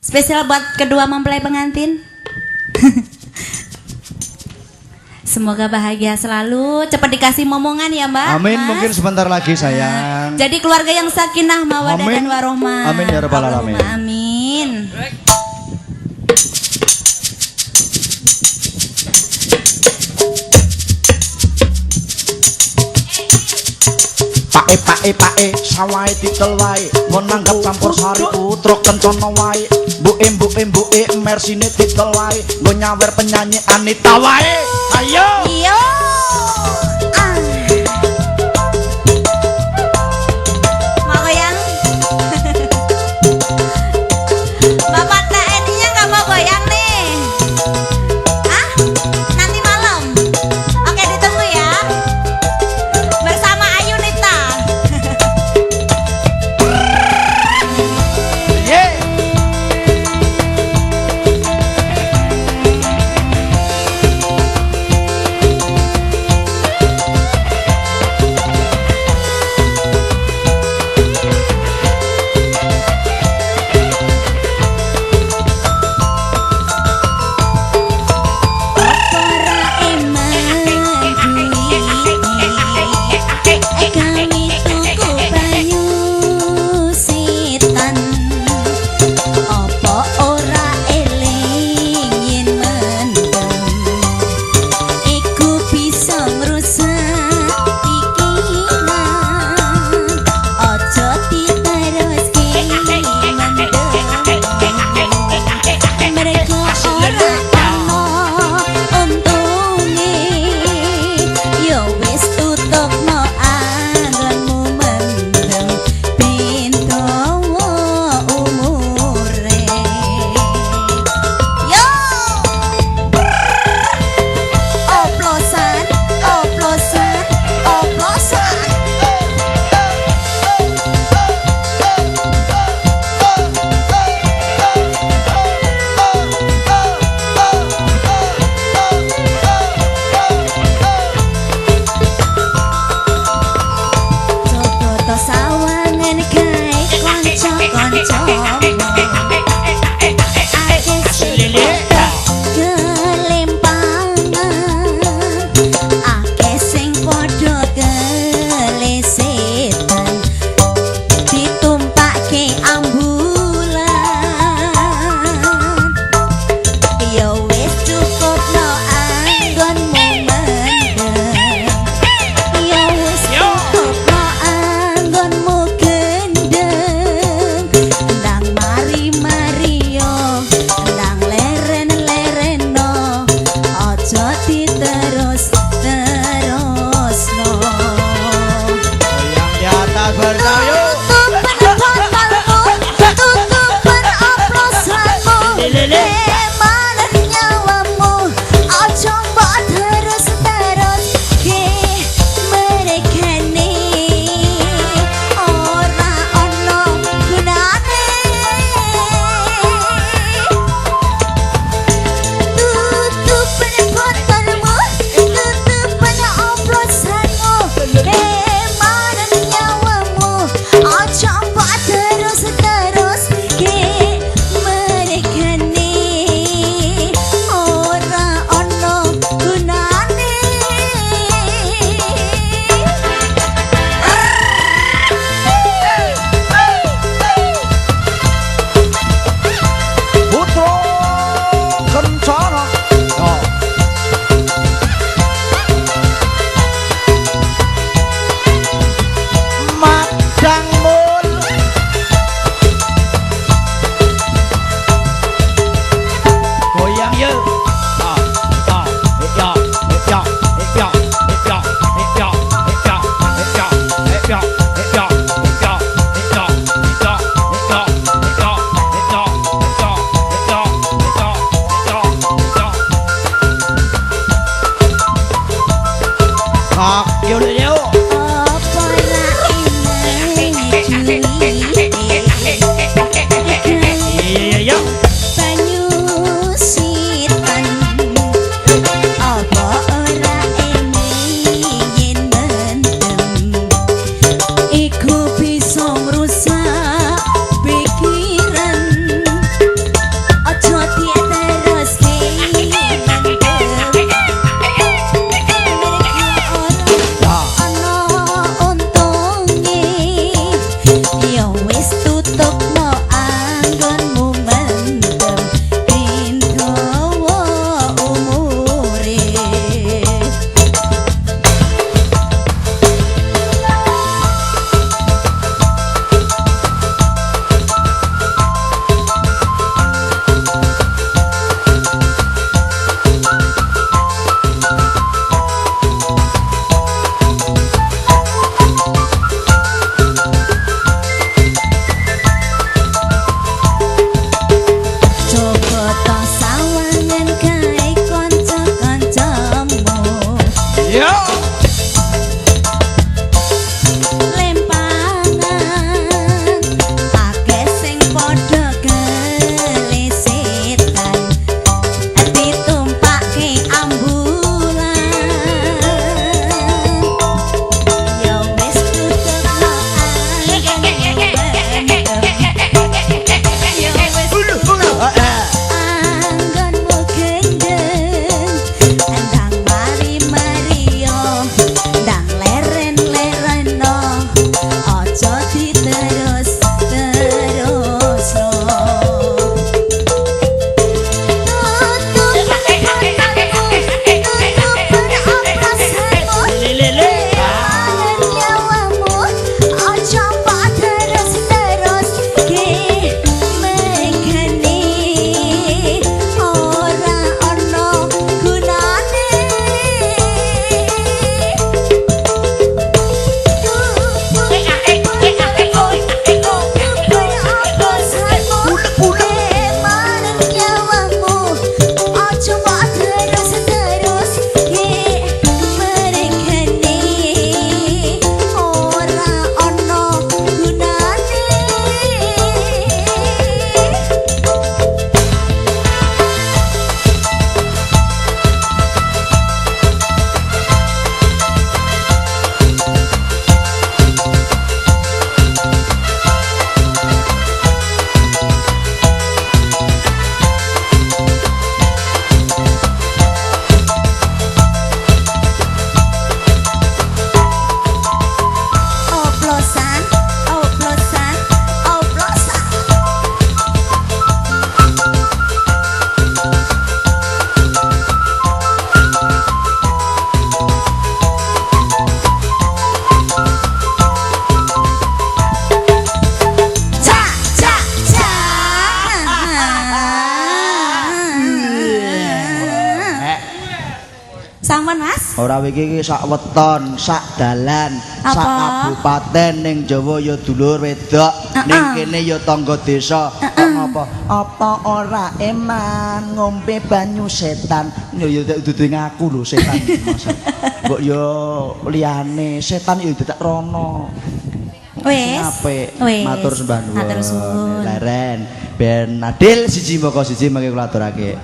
Spesial buat kedua mempelai pengantin. Semoga bahagia selalu, cepat dikasih momongan ya Mbak. Amin, Mas. mungkin sebentar lagi sayang. Jadi keluarga yang sakinah, mawadah dan warohmah. Amin ya rabbal alamin. Amin. Pae sawai titel wae nggon nanggap campur sari putruk kencono wae mbuke mersine titel wae nggon nyawer penyanyi Anita wae ayo Iyo. Mau goyang? Bapak TNI-nya nggak mau goyang nih? Hah? Nanti malam? Oke, ditunggu ya. Bersama Ayunita. ye. Sampun Mas? Ora iki sak weton, sak dalan, sak Apa? kabupaten ning Jawa ya dulur wedok, ning kene ya tangga desa. Apa? Apa ora eman ngombe banyu setan? Ya dudu ngaku lho setan. Mbok yo liyane setan yo dadak rono. Wis. Apik. Wis. Matur sembah nuwun. Matur suwun. Leren ben adil siji moko siji mengke kula aturake.